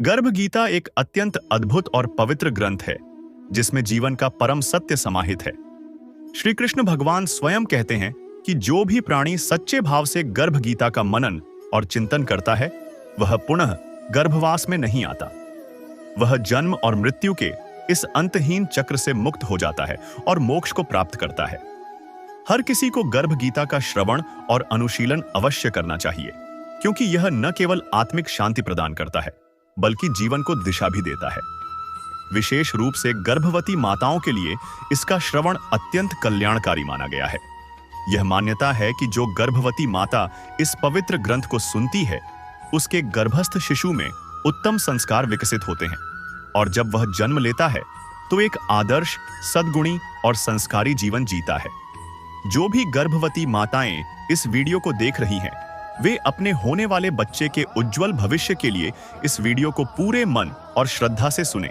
गर्भ गीता एक अत्यंत अद्भुत और पवित्र ग्रंथ है जिसमें जीवन का परम सत्य समाहित है। श्री कृष्ण भगवान स्वयं कहते हैं कि जो भी प्राणी सच्चे भाव से गर्भ गीता का मनन और चिंतन करता है वह पुनः गर्भवास में नहीं आता। वह जन्म और मृत्यु के इस अंतहीन चक्र से मुक्त हो जाता है और मोक्ष को प्राप्त करता है। हर किसी को गर्भ गीता का श्रवण और अनुशीलन अवश्य करना चाहिए, क्योंकि यह न केवल आत्मिक शांति प्रदान करता है बल्कि जीवन को दिशा भी देता है। विशेष रूप से गर्भवती माताओं के लिए इसका श्रवण अत्यंत कल्याणकारी माना गया है। यह मान्यता है कि जो गर्भवती माता इस पवित्र ग्रंथ को सुनती है उसके गर्भस्थ शिशु में उत्तम संस्कार विकसित होते हैं और जब वह जन्म लेता है तो एक आदर्श, सद्गुणी और संस्कारी जीवन जीता है। जो भी गर्भवती माताएं इस वीडियो को देख रही हैं, वे अपने होने वाले बच्चे के उज्जवल भविष्य के लिए इस वीडियो को पूरे मन और श्रद्धा से सुने।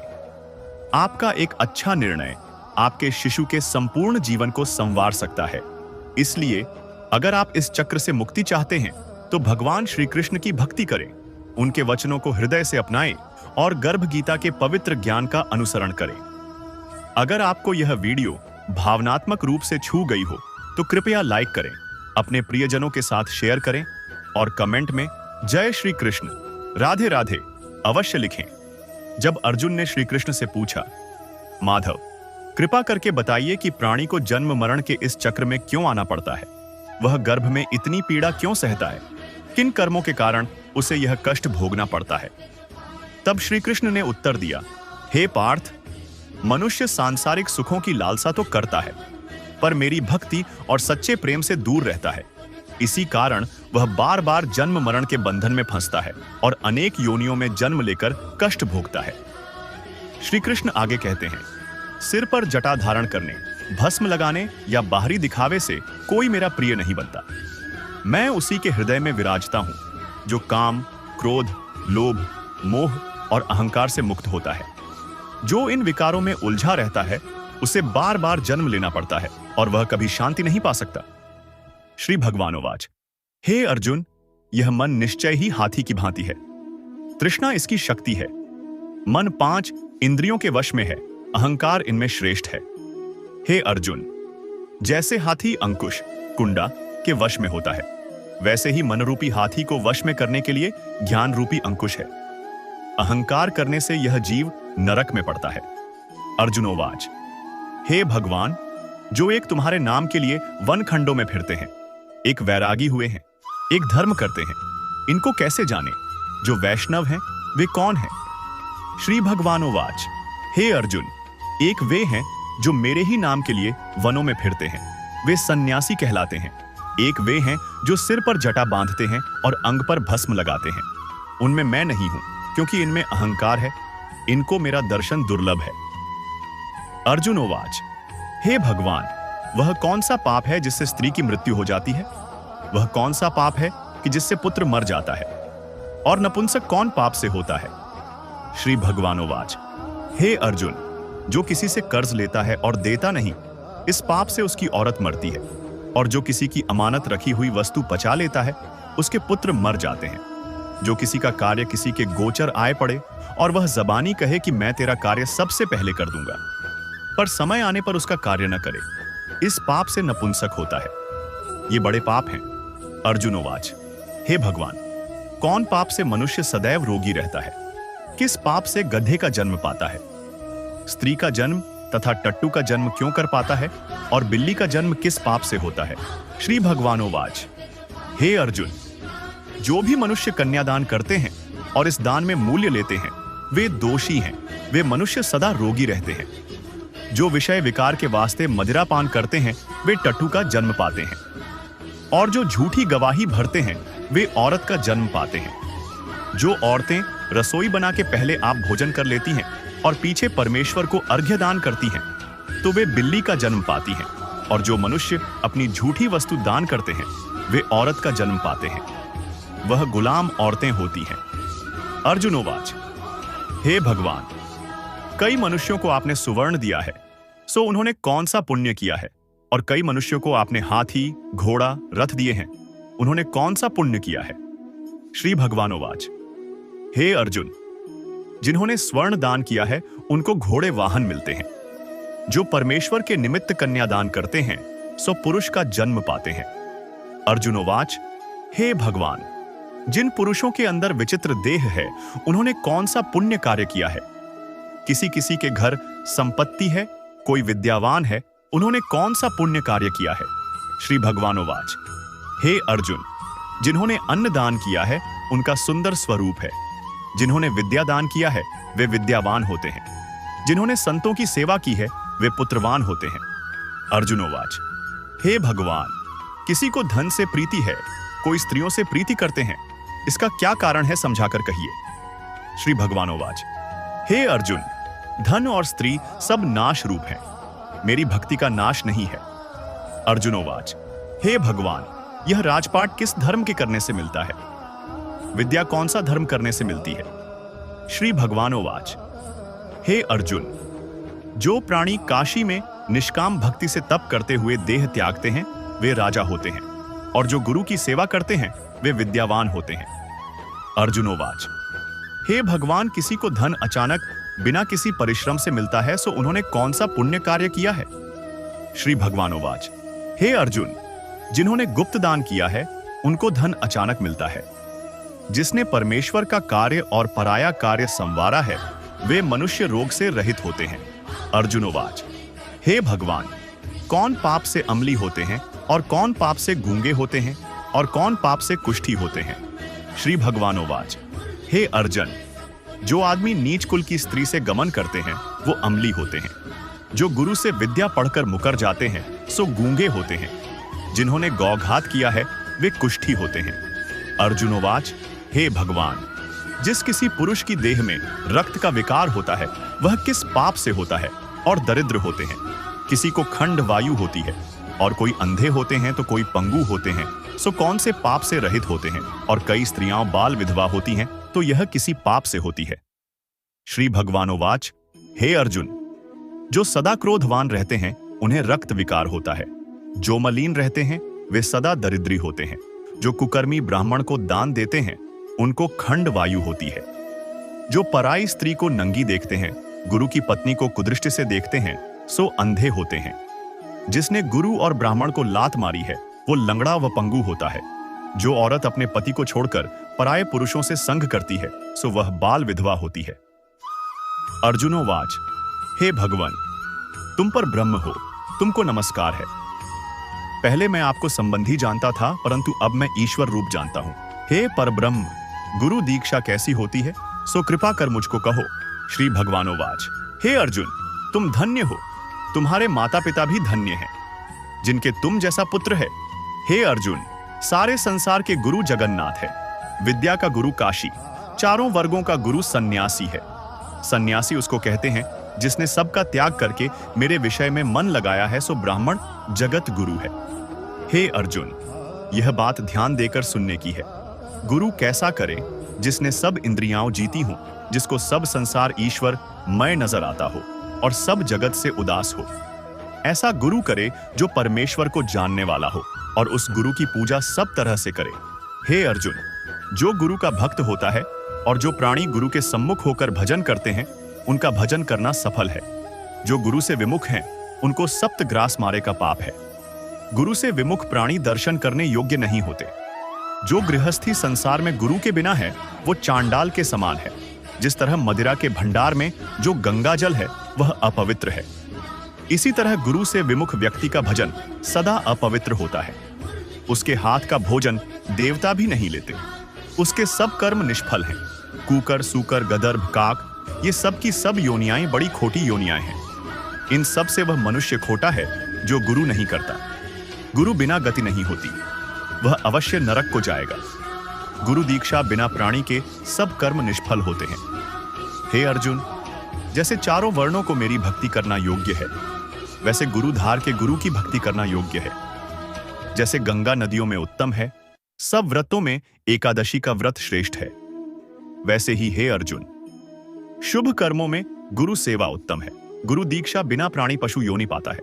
आपका एक अच्छा निर्णय आपके शिशु के संपूर्ण जीवन को संवार सकता है। इसलिए अगर आप इस चक्र से मुक्ति चाहते हैं तो भगवान श्री कृष्ण की भक्ति करें, उनके वचनों को हृदय से अपनाएं और गर्भ गीता के पवित्र ज्ञान का अनुसरण करें। अगर आपको यह वीडियो भावनात्मक रूप से छू गई हो तो कृपया लाइक करें, अपने प्रियजनों के साथ शेयर करें और कमेंट में जय श्री कृष्ण, राधे राधे अवश्य लिखें। जब अर्जुन ने श्री कृष्ण से पूछा, माधव, कृपा करके बताइए कि प्राणी को जन्म मरण के इस चक्र में क्यों आना पड़ता है? वह गर्भ में इतनी पीड़ा क्यों सहता है? किन कर्मों के कारण उसे यह कष्ट भोगना पड़ता है? तब श्री कृष्ण ने उत्तर दिया, हे पार्थ, मनुष्य सांसारिक सुखों की लालसा तो करता है, पर मेरी भक्ति और सच्चे प्रेम से दूर रहता है। इसी कारण वह बार बार जन्म मरण के बंधन में फंसता है और अनेक योनियों में जन्म लेकर कष्ट भोगता है। श्री कृष्ण आगे कहते हैं, सिर पर जटा धारण करने, भस्म लगाने या बाहरी दिखावे से कोई मेरा प्रिय नहीं बनता। मैं उसी के हृदय में विराजता हूं जो काम, क्रोध, लोभ, मोह और अहंकार से मुक्त होता है। जो इन विकारों में उलझा रहता है उसे बार बार जन्म लेना पड़ता है और वह कभी शांति नहीं पा सकता। श्री भगवानोवाच, हे अर्जुन, यह मन निश्चय ही हाथी की भांति है। तृष्णा इसकी शक्ति है। मन 5 इंद्रियों के वश में है, अहंकार इनमें श्रेष्ठ है। हे अर्जुन, जैसे हाथी अंकुश, कुंडा के वश में होता है, वैसे ही मनरूपी हाथी को वश में करने के लिए ज्ञान रूपी अंकुश है। अहंकार करने से यह जीव नरक में पड़ता है। अर्जुनोवाच, हे भगवान, जो एक तुम्हारे नाम के लिए वन खंडों में फिरते हैं, एक वैरागी हुए हैं, एक धर्म करते हैं, इनको कैसे जाने? जो वैष्णव हैं वे कौन हैं? श्री भगवानोवाच, हे अर्जुन, एक वे हैं जो मेरे ही नाम के लिए वनों में फिरते हैं, वे सन्यासी कहलाते हैं। एक वे हैं जो सिर पर जटा बांधते हैं और अंग पर भस्म लगाते हैं। उनमें मैं नहीं हूं, क्योंकि इनमें अहंकार है, इनको मेरा दर्शन दुर्लभ है। अर्जुनोवाच, हे भगवान, वह कौन सा पाप है जिससे स्त्री की मृत्यु हो जाती है? वह कौन सा पाप है कि जिससे पुत्र मर जाता है? और नपुंसक कौन पाप से होता है? श्री भगवानोवाच, हे अर्जुन, जो किसी से कर्ज लेता है और देता नहीं, इस पाप से उसकी औरत मरती है। और जो किसी की अमानत रखी हुई वस्तु पचा लेता है, उसके पुत्र मर जाते हैं। जो किसी का कार्य किसी के गोचर आए पड़े और वह जबानी कहे कि मैं तेरा कार्य सबसे पहले कर दूंगा, पर समय आने पर उसका कार्य न करे, इस पाप से नपुंसक होता है। ये बड़े पाप हैं। अर्जुनोवाच, हे भगवान, कौन पाप से मनुष्य सदैव रोगी रहता है? किस पाप से गधे का जन्म पाता है? स्त्री का जन्म तथा टट्टू का जन्म क्यों कर पाता है? और बिल्ली का जन्म किस पाप से होता है? श्री भगवानोवाच, हे अर्जुन, जो भी मनुष्य कन्यादान करते हैं और इस दान में मूल्य लेते हैं, वे दोषी हैं। वे मनुष्य सदा रोगी रहते हैं। जो विषय विकार के वास्ते मदिरा पान करते हैं, वे टट्टू का जन्म पाते हैं। और जो झूठी गवाही भरते हैं, वे औरत का जन्म पाते हैं। जो औरतें रसोई बना के पहले आप भोजन कर लेती हैं और पीछे परमेश्वर को अर्घ्य दान करती हैं, तो वे बिल्ली का जन्म पाती हैं। और जो मनुष्य अपनी झूठी वस्तु दान करते हैं, वे औरत का जन्म पाते हैं। वह गुलाम औरतें होती हैं। अर्जुनोवाच, हे भगवान, कई मनुष्यों को आपने सुवर्ण दिया है, सो उन्होंने कौन सा पुण्य किया है? और कई मनुष्यों को आपने हाथी, घोड़ा, रथ दिए हैं, उन्होंने कौन सा पुण्य किया है? श्री भगवानोवाच, हे अर्जुन, जिन्होंने स्वर्ण दान किया है उनको घोड़े वाहन मिलते हैं। जो परमेश्वर के निमित्त कन्यादान करते हैं सो पुरुष का जन्म पाते हैं। अर्जुनोवाच, हे भगवान, जिन पुरुषों के अंदर विचित्र देह है उन्होंने कौन सा पुण्य कार्य किया है? किसी किसी के घर संपत्ति है, कोई विद्यावान है, उन्होंने कौन सा पुण्य कार्य किया है? श्री भगवानोवाच, हे अर्जुन, जिन्होंने अन्न दान किया है उनका सुंदर स्वरूप है। जिन्होंने विद्या दान किया है वे विद्यावान होते हैं। जिन्होंने संतों की सेवा की है वे पुत्रवान होते हैं। अर्जुनोवाच, हे भगवान, किसी को धन से प्रीति है, कोई स्त्रियों से प्रीति करते हैं, इसका क्या कारण है समझाकर कहिए। श्री भगवानोवाच, हे अर्जुन, धन और स्त्री सब नाश रूप हैं, मेरी भक्ति का नाश नहीं है। अर्जुनोवाच, हे भगवान, यह राजपाट किस धर्म के करने से मिलता है? विद्या कौन सा धर्म करने से मिलती है? श्री भगवानोवाच, हे अर्जुन, जो प्राणी काशी में निष्काम भक्ति से तप करते हुए देह त्यागते हैं वे राजा होते हैं, और जो गुरु की सेवा करते हैं वे विद्यावान होते हैं। अर्जुनोवाच, हे भगवान, किसी को धन अचानक बिना किसी परिश्रम से मिलता है सो उन्होंने कौन सा पुण्य कार्य किया है? श्री भगवानोवाच, हे अर्जुन, जिन्होंने गुप्त दान किया है उनको धन अचानक मिलता है। जिसने परमेश्वर का कार्य और पराया कार्य संवारा है वे मनुष्य रोग से रहित होते हैं। अर्जुनोवाच, हे भगवान, कौन पाप से अम्ली होते हैं और कौन पाप से गूंगे होते हैं और कौन पाप से कुष्ठी होते हैं? श्री भगवानोवाच, हे अर्जुन, जो आदमी नीच कुल की स्त्री से गमन करते हैं वो अम्ली होते हैं। जो गुरु से विद्या पढ़कर मुकर जाते हैं सो गूंगे होते हैं। जिन्होंने गौघात किया है वे कुष्ठी होते हैं। अर्जुनोवाच, हे भगवान, जिस किसी पुरुष की देह में रक्त का विकार होता है वह किस पाप से होता है और दरिद्र होते हैं? किसी को खंड वायु होती है और कोई अंधे होते हैं तो कोई पंगु होते हैं, सो कौन से पाप से रहित होते हैं? और कई स्त्रियां बाल विधवा होती हैं तो यह किसी पाप से होती है। श्री भगवानोवाच, हे अर्जुन, जो सदा क्रोधवान रहते हैं उन्हें रक्त विकार होता है। जो मलिन रहते हैं वे सदा दरिद्री होते हैं। जो कुकर्मी ब्राह्मण को दान देते हैं उनको खंड वायु होती है। जो पराई स्त्री को नंगी देखते हैं, गुरु की पत्नी को कुदृष्टि से देखते हैं सो अंधे होते हैं। जिसने गुरु और ब्राह्मण को लात मारी है वो लंगड़ा व पंगु होता है। जो औरत अपने पति को छोड़कर पराये पुरुषों से संग करती है सो वह बाल विधवा होती है। अर्जुनोवाच, हे भगवान, तुम पर ब्रह्म हो, तुमको नमस्कार है। पहले मैं आपको संबंधी जानता था परंतु अब मैं ईश्वर रूप जानता हूं। हे परब्रह्म, गुरु दीक्षा कैसी होती है सो कृपा कर मुझको कहो। श्री भगवानोवाच, हे अर्जुन, तुम धन्य हो, तुम्हारे माता पिता भी धन्य हैं जिनके तुम जैसा पुत्र है। हे अर्जुन, सारे संसार के गुरु जगन्नाथ है, विद्या का गुरु काशी, चारों वर्गों का गुरु सन्यासी है। सन्यासी उसको कहते हैं जिसने सबका त्याग करके मेरे विषय में मन लगाया है सो ब्राह्मण जगत गुरु है। हे अर्जुन, यह बात ध्यान देकर सुनने की है। गुरु कैसा करे जिसने सब इंद्रियां जीती हों, जिसको सब संसार ईश्वर मय नजर आता हो और सब जगत से उदास हो। ऐसा गुरु करे जो परमेश्वर को जानने वाला हो और उस गुरु की पूजा सब तरह से करे। हे अर्जुन, जो गुरु का भक्त होता है और जो प्राणी गुरु के सम्मुख होकर भजन करते हैं उनका भजन करना सफल है। जो गुरु से विमुख हैं उनको सप्तग्रास मारे का पाप है। गुरु से विमुख प्राणी दर्शन करने योग्य नहीं होते। जो गृहस्थी संसार में गुरु के बिना है वो चांडाल के समान है। जिस तरह मदिरा के भंडार में जो गंगा जल है वह अपवित्र है, इसी तरह गुरु से विमुख व्यक्ति का भजन सदा अपवित्र होता है। उसके हाथ का भोजन देवता भी नहीं लेते। उसके सब कर्म निष्फल हैं। कूकर, सूकर, गदर्भ, काक, ये सब की सब योनियाएं बड़ी खोटी योनियाएं हैं। इन सब से वह मनुष्य खोटा है जो गुरु नहीं करता। गुरु बिना गति नहीं होती, वह अवश्य नरक को जाएगा। गुरु दीक्षा बिना प्राणी के सब कर्म निष्फल होते हैं। हे अर्जुन, जैसे चारों वर्णों को मेरी भक्ति करना योग्य है वैसे गुरुधार के गुरु की भक्ति करना योग्य है। जैसे गंगा नदियों में उत्तम है, सब व्रतों में एकादशी का व्रत श्रेष्ठ है, वैसे ही हे अर्जुन, शुभ कर्मों में गुरु सेवा उत्तम है। गुरु दीक्षा बिना प्राणी पशु योनि पाता है।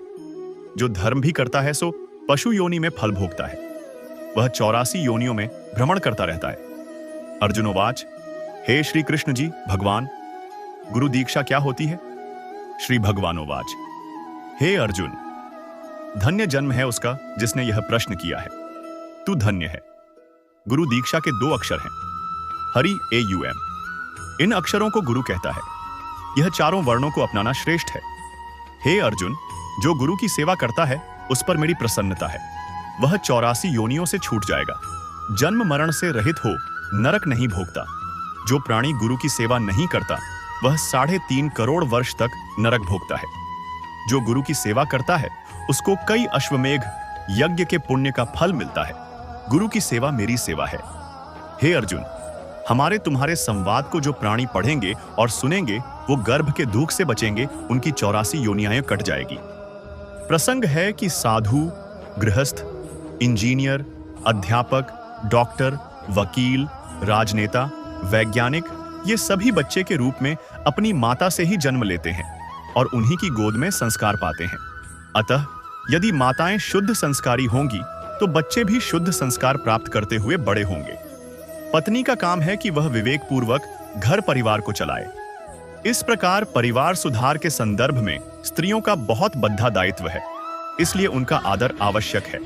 जो धर्म भी करता है सो पशु योनि में फल भोगता है। वह 84 योनियों में भ्रमण करता रहता है। अर्जुनोवाच, हे श्री कृष्ण जी भगवान, गुरु दीक्षा क्या होती है? श्री भगवानोवाच, हे अर्जुन, धन्य जन्म है उसका जिसने यह प्रश्न किया है। तू धन्य है। गुरु दीक्षा के 2 अक्षर हैं, हरि AUM। इन अक्षरों को गुरु कहता है। यह चारों वर्णों को अपनाना श्रेष्ठ है। हे अर्जुन, जो गुरु की सेवा करता है उस पर मेरी प्रसन्नता है। वह 84 योनियों से छूट जाएगा, जन्म मरण से रहित हो नरक नहीं भोगता। जो प्राणी गुरु की सेवा नहीं करता वह 3.5 करोड़ वर्ष तक नरक भोगता है। जो गुरु की सेवा करता है उसको कई अश्वमेघ यज्ञ के पुण्य का फल मिलता है। गुरु की सेवा मेरी सेवा है। हे अर्जुन, हमारे तुम्हारे संवाद को जो प्राणी पढ़ेंगे और सुनेंगे वो गर्भ के दुख से बचेंगे, उनकी 84 योनियां कट जाएगी। प्रसंग है कि साधु, गृहस्थ, इंजीनियर, अध्यापक, डॉक्टर, वकील, राजनेता, वैज्ञानिक, ये सभी बच्चे के रूप में अपनी माता से ही जन्म लेते हैं और उन्हीं की गोद में संस्कार पाते हैं। अतः यदि माताएं शुद्ध संस्कारी होंगी तो बच्चे भी शुद्ध संस्कार प्राप्त करते हुए बड़े होंगे। पत्नी का काम है कि वह विवेक पूर्वक घर परिवार को चलाए। इस प्रकार परिवार सुधार के संदर्भ में स्त्रियों का बहुत बद्धा दायित्व है, इसलिए उनका आदर आवश्यक है।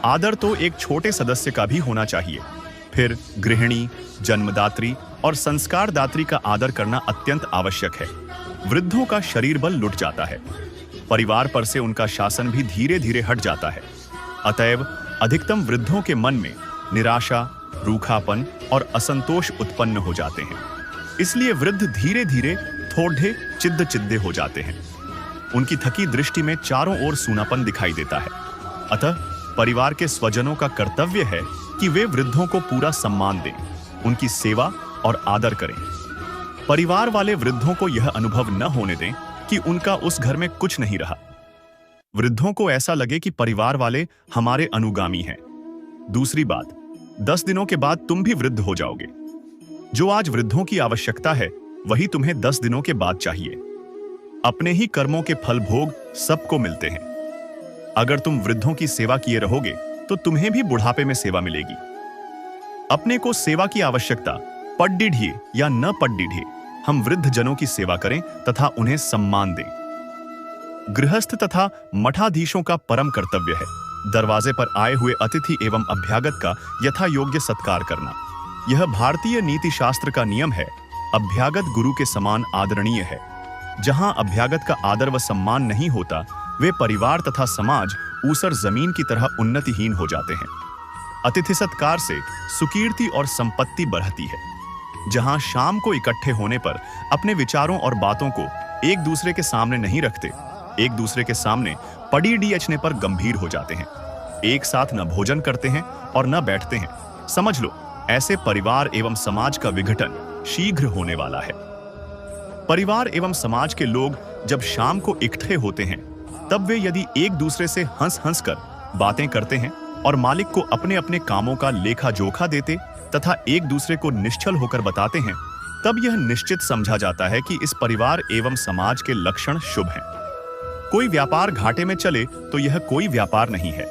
आदर तो एक छोटे सदस्य का भी होना चाहिए। फिर गृहिणी, जन्मदात्री और संस्कारदात्री का आदर करना अत्यंत आवश्यक है। वृद्धों का शरीर बल लुट जाता है, परिवार पर से उनका शासन भी धीरे धीरे हट जाता है। अतएव अधिकतम वृद्धों के मन में निराशा, रूखापन और असंतोष उत्पन्न हो जाते हैं। इसलिए वृद्ध धीरे धीरे थोड़े चिद्दे हो जाते हैं। उनकी थकी दृष्टि में चारों ओर सूनापन दिखाई देता है। अतः परिवार के स्वजनों का कर्तव्य है कि वे वृद्धों को पूरा सम्मान दें, उनकी सेवा और आदर करें। परिवार वाले वृद्धों को यह अनुभव न होने दें कि उनका उस घर में कुछ नहीं रहा। वृद्धों को ऐसा लगे कि परिवार वाले हमारे अनुगामी हैं। दूसरी बात, 10 दिनों के बाद तुम भी वृद्ध हो जाओगे। जो आज वृद्धों की आवश्यकता है वही तुम्हें 10 दिनों के बाद चाहिए। अपने ही कर्मों के फल भोग सबको मिलते हैं। अगर तुम वृद्धों की सेवा किए रहोगे तो तुम्हें भी बुढ़ापे में सेवा मिलेगी। अपने को सेवा की आवश्यकता पड्डीढिए या न पड्डीढिए, हम वृद्ध जनों की सेवा करें तथा उन्हें सम्मान दें। गृहस्थ तथा मठाधीशों का परम कर्तव्य है दरवाजे पर आए हुए अतिथि एवं अभ्यागत का यथा योग्य सत्कार करना। यह भारतीय नीति शास्त्र का नियम है। अभ्यागत गुरु के समान आदरणीय है। जहां अभ्यागत का आदर व सम्मान नहीं होता वे परिवार तथा समाज ऊसर जमीन की तरह उन्नतिहीन हो जाते हैं। अतिथि सत्कार से सुकीर्ति और संपत्ति बढ़ती है। जहां शाम को इकट्ठे होने पर अपने विचारों और बातों को एक दूसरे के सामने नहीं रखते, एक दूसरे के सामने पड़ी डीएचने पर गंभीर हो जाते हैं। एक साथ न भोजन करते हैं और न बैठते हैं। समझ लो, ऐसे परिवार एवं समाज का विघटन शीघ्र होने वाला है। परिवार एवं समाज के लोग जब शाम को इकट्ठे होते हैं तब वे यदि एक दूसरे से हंस हंस कर बातें करते हैं और मालिक को अपने अपने कामों का लेखा जोखा देते तथा एक दूसरे को निश्चल होकर बताते हैं, तब यह निश्चित समझा जाता है कि इस परिवार एवं समाज के लक्षण शुभ हैं। कोई व्यापार घाटे में चले तो यह कोई व्यापार नहीं है।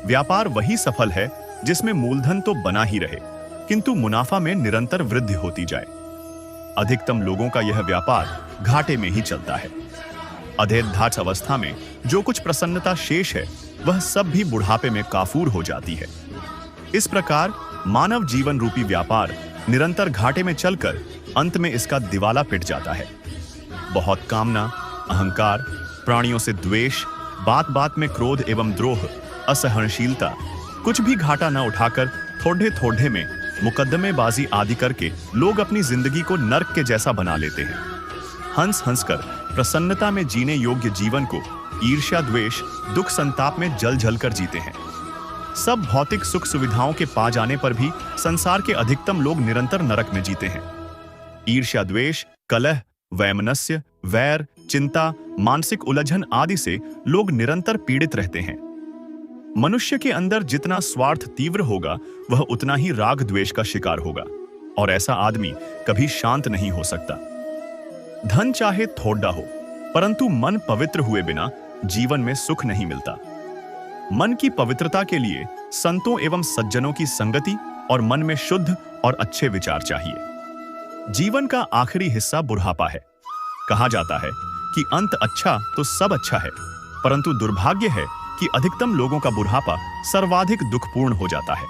व्यापार वही सफल है जिसमें मूलधन तो बना ही रहे किंतु मुनाफा में निरंतर वृद्धि होती जाए। अधिकतम लोगों का यह व्यापार घाटे में ही चलता है। अधेद्धाच अवस्था में जो कुछ प्रसन्नता शेष है वह सब भी बुढ़ापे में काफूर हो जाती है। इस प्रकार मानव जीवन रूपी व्यापार निरंतर घाटे में चलकर अंत में इसका दिवाला पिट जाता है। बहुत कामना, अहंकार, प्राणियों से द्वेष, बात बात में क्रोध एवं द्रोह, असहनशीलता, कुछ भी घाटा न उठाकर थोड़े थोड़े में मुकद्दमेबाजी आदि करके लोग अपनी जिंदगी को नर्क के जैसा बना लेते हैं। हंस हंस कर प्रसन्नता में जीने योग्य जीवन को ईर्ष्या, द्वेष, दुख, संताप में जल जल कर जीते हैं। सब भौतिक सुख सुविधाओं के पा जाने पर भी संसार के अधिकतम लोग निरंतर नरक में जीते हैं। ईर्ष्या, द्वेष, कलह, वैमनस्य, वैर, चिंता, मानसिक उलझन आदि से लोग निरंतर पीड़ित रहते हैं। मनुष्य के अंदर जितना स्वार्थ तीव्र होगा वह उतना ही राग द्वेष का शिकार होगा और ऐसा आदमी कभी शांत नहीं हो सकता। धन चाहे थोड़ा हो परंतु मन पवित्र हुए बिना जीवन में सुख नहीं मिलता। मन की पवित्रता के लिए संतों एवं सज्जनों की संगति और मन में शुद्ध और अच्छे विचार चाहिए। जीवन का आखिरी हिस्सा बुढ़ापा है। कहा जाता है कि अंत अच्छा तो सब अच्छा है, परंतु दुर्भाग्य है कि अधिकतम लोगों का बुढ़ापा सर्वाधिक दुखपूर्ण हो जाता है।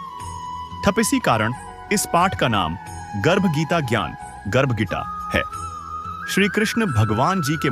ठप इसी कारण इस पाठ का नाम गर्भ गीता ज्ञान गर्भ गीता है। श्री कृष्ण भगवान जी के